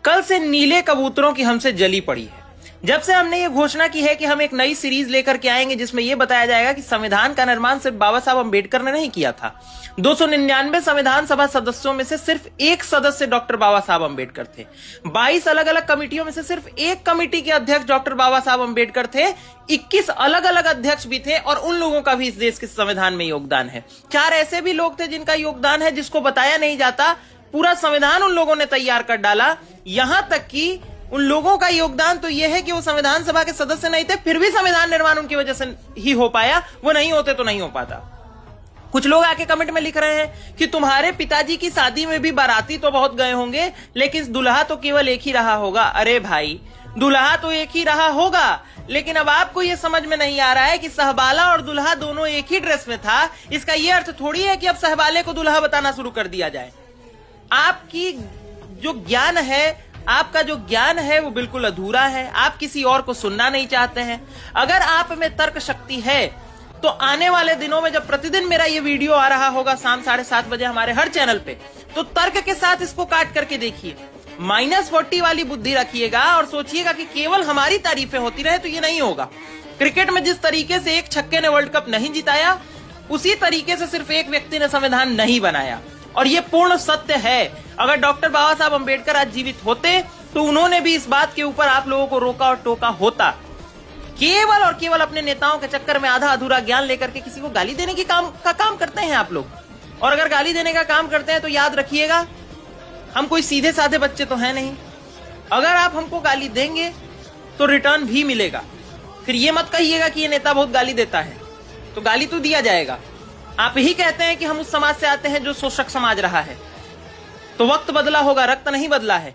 कल से नीले कबूतरों की हमसे जली पड़ी है। जब से हमने ये घोषणा की है कि हम एक नई सीरीज लेकर के आएंगे जिसमें यह बताया जाएगा कि संविधान का निर्माण सिर्फ बाबा साहब अम्बेडकर ने नहीं किया था। 299 संविधान सभा सदस्यों में से सिर्फ एक सदस्य डॉक्टर बाबा साहब अम्बेडकर थे। 22 अलग अलग कमेटियों में से सिर्फ एक कमेटी के अध्यक्ष डॉक्टर बाबा साहब अम्बेडकर थे। 21 अलग अलग अध्यक्ष भी थे और उन लोगों का भी इस देश के संविधान में योगदान है। 4 ऐसे भी लोग थे जिनका योगदान है जिसको बताया नहीं जाता। पूरा संविधान उन लोगों ने तैयार कर डाला। यहां तक कि उन लोगों का योगदान तो यह है कि वो संविधान सभा के सदस्य नहीं थे, फिर भी संविधान निर्माण उनकी वजह से ही हो पाया। वो नहीं होते तो नहीं हो पाता। कुछ लोग आके कमेंट में लिख रहे हैं कि तुम्हारे पिताजी की शादी में भी बाराती तो बहुत गए होंगे, लेकिन दुल्हा तो केवल एक ही रहा होगा। अरे भाई, दुल्हा तो एक ही रहा होगा, लेकिन अब आपको यह समझ में नहीं आ रहा है कि सहबाला और दुल्हा दोनों एक ही ड्रेस में था। इसका यह अर्थ थोड़ी है कि अब सहबाले को दुल्हा बताना शुरू कर दिया जाए। आपका जो ज्ञान है वो बिल्कुल अधूरा है। आप किसी और को सुनना नहीं चाहते हैं। अगर आप में तर्क शक्ति है तो आने वाले दिनों में जब प्रतिदिन मेरा ये वीडियो आ रहा होगा शाम 7:30 बजे हमारे हर चैनल पे, तो तर्क के साथ इसको काट करके देखिए। -40 वाली बुद्धि रखिएगा और सोचिएगा कि केवल हमारी तारीफें होती रहे, तो ये नहीं होगा। क्रिकेट में जिस तरीके से एक छक्के ने वर्ल्ड कप नहीं जिताया, उसी तरीके से सिर्फ एक व्यक्ति ने संविधान नहीं बनाया, और ये पूर्ण सत्य है। अगर डॉक्टर बाबा साहब अम्बेडकर आज जीवित होते तो उन्होंने भी इस बात के ऊपर आप लोगों को रोका और टोका होता। केवल और केवल अपने नेताओं के चक्कर में आधा अधूरा ज्ञान लेकर के किसी को गाली देने की काम करते हैं आप लोग। और अगर गाली देने का काम करते हैं तो याद रखिएगा, हम कोई सीधे साधे बच्चे तो हैं नहीं। अगर आप हमको गाली देंगे तो रिटर्न भी मिलेगा। फिर ये मत कहिएगा कि ये नेता बहुत गाली देता है, तो गाली तो दिया जाएगा। आप ही कहते हैं कि हम उस समाज से आते हैं जो शोषक समाज रहा है, तो वक्त बदला होगा, रक्त नहीं बदला है।